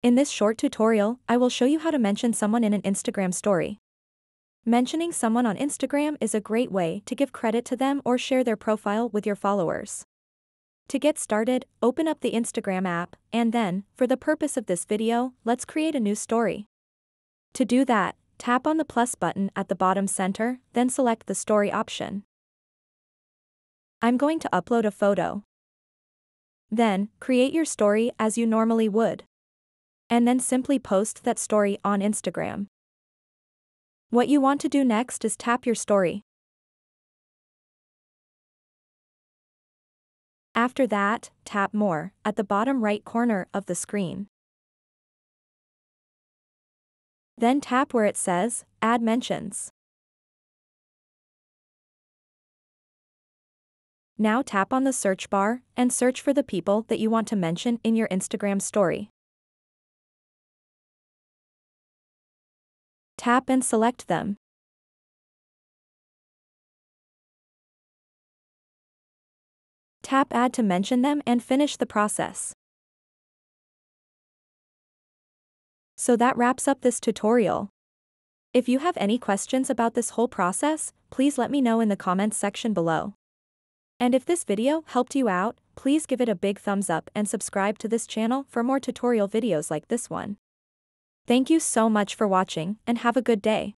In this short tutorial, I will show you how to mention someone in an Instagram story. Mentioning someone on Instagram is a great way to give credit to them or share their profile with your followers. To get started, open up the Instagram app, and then, for the purpose of this video, let's create a new story. To do that, tap on the plus button at the bottom center, then select the story option. I'm going to upload a photo. Then, create your story as you normally would. And then simply post that story on Instagram. What you want to do next is tap your story. After that, tap More at the bottom right corner of the screen. Then tap where it says, Add Mentions. Now tap on the search bar and search for the people that you want to mention in your Instagram story. Tap and select them. Tap Add to mention them and finish the process. So that wraps up this tutorial. If you have any questions about this whole process, please let me know in the comments section below. And if this video helped you out, please give it a big thumbs up and subscribe to this channel for more tutorial videos like this one. Thank you so much for watching and have a good day.